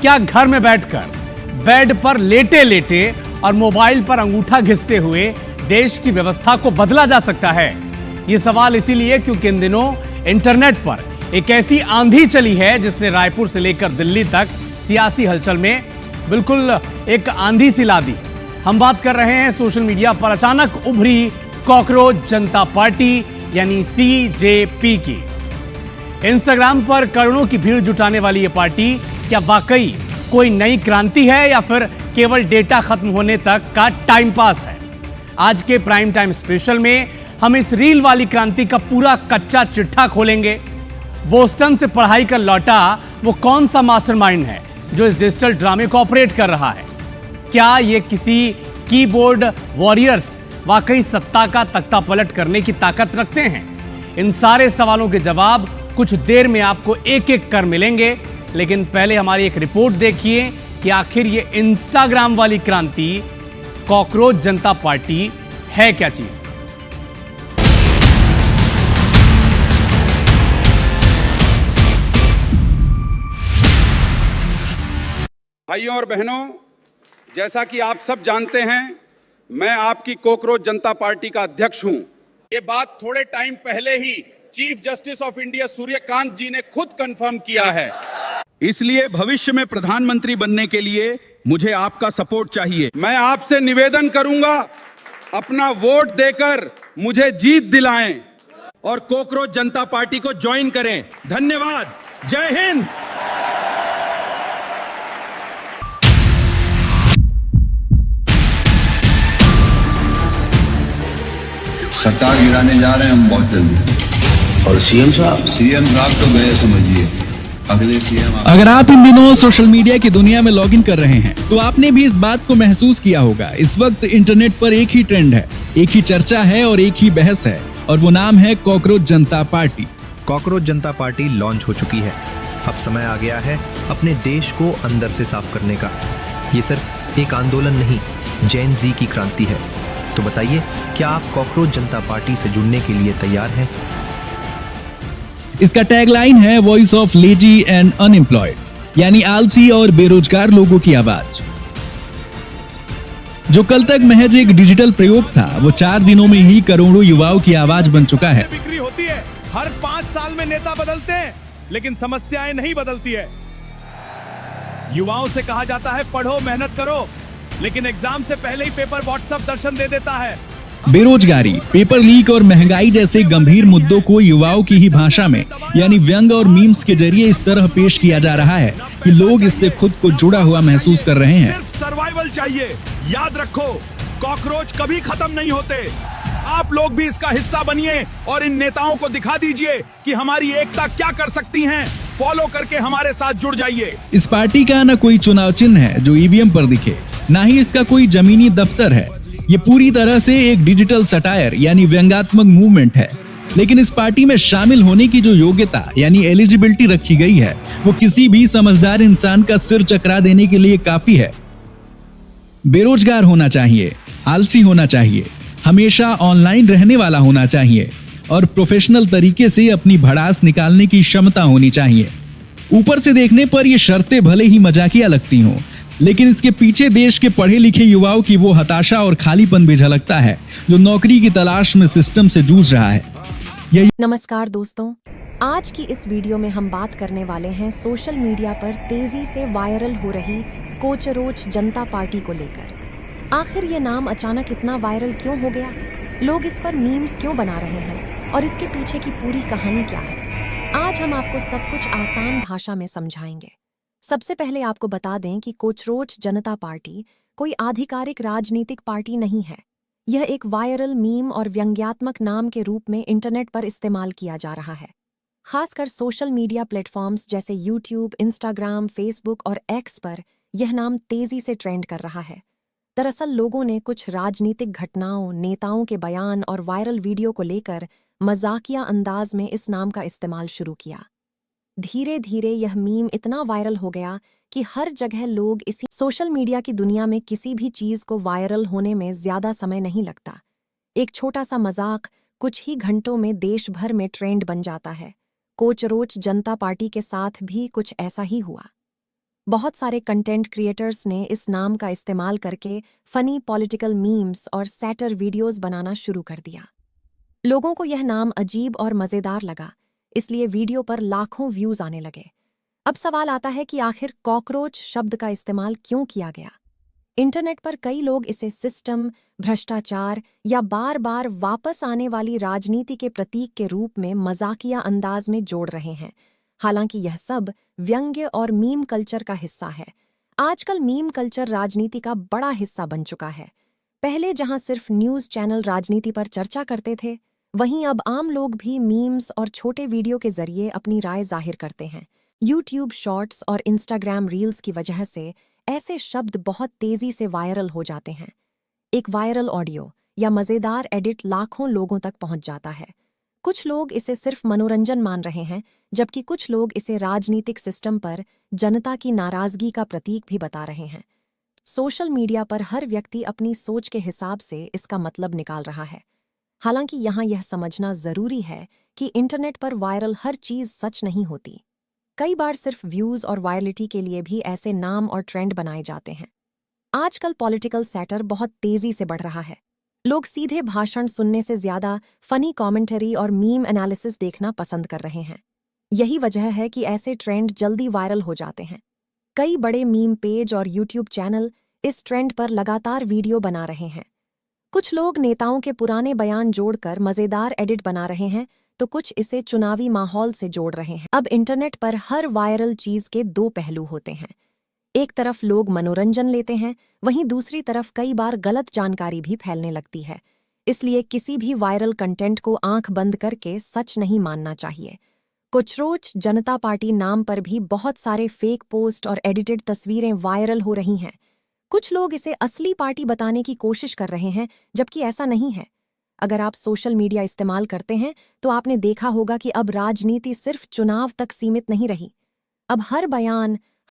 क्या घर में बैठकर बेड पर लेटे लेटे और मोबाइल पर अंगूठा घिसते हुए देश की व्यवस्था को बदला जा सकता है? यह सवाल इसीलिए क्योंकि इन दिनों इंटरनेट पर एक ऐसी आंधी चली है जिसने रायपुर से लेकर दिल्ली तक सियासी हलचल में बिल्कुल एक आंधी सी ला दी। हम बात कर रहे हैं सोशल मीडिया पर अचानक उभरी कॉकरोच जनता पार्टी यानी सीजेपी की। इंस्टाग्राम पर करोड़ों की भीड़ जुटाने वाली यह पार्टी क्या वाकई कोई नई क्रांति है या फिर केवल डेटा खत्म होने तक का टाइम पास है? आज के प्राइम टाइम स्पेशल में हम इस रील वाली क्रांति का पूरा कच्चा चिट्ठा खोलेंगे। बोस्टन से पढ़ाई कर लौटा वो कौन सा मास्टरमाइंड है जो इस डिजिटल ड्रामे को ऑपरेट कर रहा है? क्या ये किसी कीबोर्ड वॉरियर्स वाकई सत्ता का तख्ता पलट करने की ताकत रखते हैं? इन सारे सवालों के जवाब कुछ देर में आपको एक एक कर मिलेंगे, लेकिन पहले हमारी एक रिपोर्ट देखिए कि आखिर ये इंस्टाग्राम वाली क्रांति कॉकरोच जनता पार्टी है क्या चीज। भाइयों और बहनों, जैसा कि आप सब जानते हैं, मैं आपकी कॉकरोच जनता पार्टी का अध्यक्ष हूं। ये बात थोड़े टाइम पहले ही chief justice of India Suryakant ji ने खुद कंफर्म किया है। इसलिए भविष्य में प्रधानमंत्री बनने के लिए मुझे आपका सपोर्ट चाहिए। मैं आपसे निवेदन करूंगा, अपना वोट देकर मुझे जीत दिलाएं और कॉकरोच जनता पार्टी को ज्वाइन करें। धन्यवाद। जय हिंद। सरकार गिराने जा रहे हैं हम बहुत जल्दी। और सीएम साहब तो गए, समझिए अगले सीएम। अगर आप इन दिनों सोशल मीडिया की दुनिया में लॉगिन कर रहे हैं तो आपने भी इस बात को महसूस किया होगा। इस वक्त इंटरनेट पर एक ही ट्रेंड है, एक ही चर्चा है और एक ही बहस है, और वो नाम है कॉकरोच जनता पार्टी। कॉकरोच जनता पार्टी लॉन्च हो चुकी है। अब समय आ गया है अपने देश को अंदर से साफ करने का। ये सिर्फ एक आंदोलन नहीं, जेन जी की क्रांति है। तो बताइए, क्या आप कॉकरोच जनता पार्टी से जुड़ने के लिए तैयार हैं? इसका टैगलाइन है voice of lazy and unemployed, यानी आलसी और बेरोजगार लोगों की आवाज। जो कल तक महज एक डिजिटल प्रयोग था, वो 4 दिनों में ही करोड़ों युवाओं की आवाज बन चुका है। बिक्री होती है, हर 5 साल में नेता बदलते हैं, लेकिन समस्याएं नहीं बदलती है। युवाओं से कहा जाता है पढ़ो, मेहनत करो, लेकिन एग्जाम से पहले ही पेपर व्हाट्सएप दर्शन दे देता है। बेरोजगारी, पेपर लीक और महंगाई जैसे गंभीर मुद्दों को युवाओं की ही भाषा में यानी व्यंग और मीम्स के जरिए इस तरह पेश किया जा रहा है कि लोग इससे खुद को जुड़ा हुआ महसूस कर रहे हैं। सिर्फ सर्वाइवल चाहिए। याद रखो, कॉकरोच कभी खत्म नहीं होते। आप लोग भी इसका हिस्सा बनिए और इन नेताओं को दिखा दीजिए कि हमारी एकता क्या कर सकती है। फॉलो करके हमारे साथ जुड़ जाइए। इस पार्टी का न कोई चुनाव चिन्ह है जो ईवीएम पर दिखे, ना ही इसका कोई जमीनी दफ्तर है। ये पूरी तरह से एक डिजिटल सटायर यानी व्यंग्यात्मक मूवमेंट है। लेकिन इस पार्टी में शामिल होने की जो योग्यता यानी एलिजिबिलिटी रखी गई है, वो किसी भी समझदार इंसान का सिर चकरा देने के लिए काफी है। बेरोजगार होना चाहिए, आलसी होना चाहिए, हमेशा ऑनलाइन रहने वाला होना चाहिए और प्रोफेशनल तरीके से अपनी भड़ास निकालने की क्षमता होनी चाहिए। ऊपर से देखने पर ये शर्तें भले ही मजाकिया लगती हों, लेकिन इसके पीछे देश के पढ़े लिखे युवाओं की वो हताशा और खालीपन भी झलकता है जो नौकरी की तलाश में सिस्टम से जूझ रहा है। नमस्कार दोस्तों, आज की इस वीडियो में हम बात करने वाले हैं सोशल मीडिया पर तेजी से वायरल हो रही कॉकरोच जनता पार्टी को लेकर। आखिर ये नाम अचानक इतना वायरल क्यों हो गया? लोग इस पर मीम्स क्यों बना रहे हैं और इसके पीछे की पूरी कहानी क्या है? आज हम आपको सब कुछ आसान भाषा में समझाएंगे। सबसे पहले आपको बता दें कि कॉकरोच जनता पार्टी कोई आधिकारिक राजनीतिक पार्टी नहीं है। यह एक वायरल मीम और व्यंग्यात्मक नाम के रूप में इंटरनेट पर इस्तेमाल किया जा रहा है। खासकर सोशल मीडिया प्लेटफॉर्म्स जैसे यूट्यूब, इंस्टाग्राम, फेसबुक और एक्स पर यह नाम तेजी से ट्रेंड कर रहा है। दरअसल लोगों ने कुछ राजनीतिक घटनाओं, नेताओं के बयान और वायरल वीडियो को लेकर मजाकिया अंदाज में इस नाम का इस्तेमाल शुरू किया। धीरे धीरे यह मीम इतना वायरल हो गया कि हर जगह लोग इसी सोशल मीडिया की दुनिया में किसी भी चीज को वायरल होने में ज्यादा समय नहीं लगता। एक छोटा सा मजाक कुछ ही घंटों में देश भर में ट्रेंड बन जाता है। कॉकरोच जनता पार्टी के साथ भी कुछ ऐसा ही हुआ। बहुत सारे कंटेंट क्रिएटर्स ने इस नाम का इस्तेमाल करके फनी पॉलिटिकल मीम्स और सैटर वीडियोस बनाना शुरू कर दिया। लोगों को यह नाम अजीब और मजेदार लगा, इसलिए वीडियो पर लाखों व्यूज आने लगे। अब सवाल आता है कि आखिर कॉकरोच शब्द का इस्तेमाल क्यों किया गया। इंटरनेट पर कई लोग इसे सिस्टम, भ्रष्टाचार या बार बार वापस आने वाली राजनीति के प्रतीक के रूप में मजाकिया अंदाज में जोड़ रहे हैं। हालांकि यह सब व्यंग्य और मीम कल्चर का हिस्सा है। आजकल मीम कल्चर राजनीति का बड़ा हिस्सा बन चुका है। पहले जहां सिर्फ न्यूज चैनल राजनीति पर चर्चा करते थे, वहीं अब आम लोग भी मीम्स और छोटे वीडियो के जरिए अपनी राय जाहिर करते हैं। यूट्यूब शॉर्ट्स और इंस्टाग्राम रील्स की वजह से ऐसे शब्द बहुत तेजी से वायरल हो जाते हैं। एक वायरल ऑडियो या मजेदार एडिट लाखों लोगों तक पहुंच जाता है। कुछ लोग इसे सिर्फ मनोरंजन मान रहे हैं, जबकि कुछ लोग इसे राजनीतिक सिस्टम पर जनता की नाराजगी का प्रतीक भी बता रहे हैं। सोशल मीडिया पर हर व्यक्ति अपनी सोच के हिसाब से इसका मतलब निकाल रहा है। हालांकि यहाँ यह समझना जरूरी है कि इंटरनेट पर वायरल हर चीज सच नहीं होती। कई बार सिर्फ व्यूज और वायरलिटी के लिए भी ऐसे नाम और ट्रेंड बनाए जाते हैं। आजकल पॉलिटिकल सैटर बहुत तेजी से बढ़ रहा है। लोग सीधे भाषण सुनने से ज्यादा फनी कमेंटरी और मीम एनालिसिस देखना पसंद कर रहे हैं। यही वजह है कि ऐसे ट्रेंड जल्दी वायरल हो जाते हैं। कई बड़े मीम पेज और यूट्यूब चैनल इस ट्रेंड पर लगातार वीडियो बना रहे हैं। कुछ लोग नेताओं के पुराने बयान जोड़कर मजेदार एडिट बना रहे हैं, तो कुछ इसे चुनावी माहौल से जोड़ रहे हैं। अब इंटरनेट पर हर वायरल चीज के दो पहलू होते हैं। एक तरफ लोग मनोरंजन लेते हैं, वहीं दूसरी तरफ कई बार गलत जानकारी भी फैलने लगती है। इसलिए किसी भी वायरल कंटेंट को आंख बंद करके सच नहीं मानना चाहिए। कोचरोच जनता पार्टी नाम पर भी बहुत सारे फेक पोस्ट और एडिटेड तस्वीरें वायरल हो रही हैं। कुछ लोग इसे असली पार्टी बताने की कोशिश कर रहे हैं, जबकि ऐसा नहीं है। अगर आप सोशल मीडिया इस्तेमाल करते हैं तो आपने देखा होगा कि अब राजनीति सिर्फ चुनाव तक सीमित नहीं रही। अब हर बयान,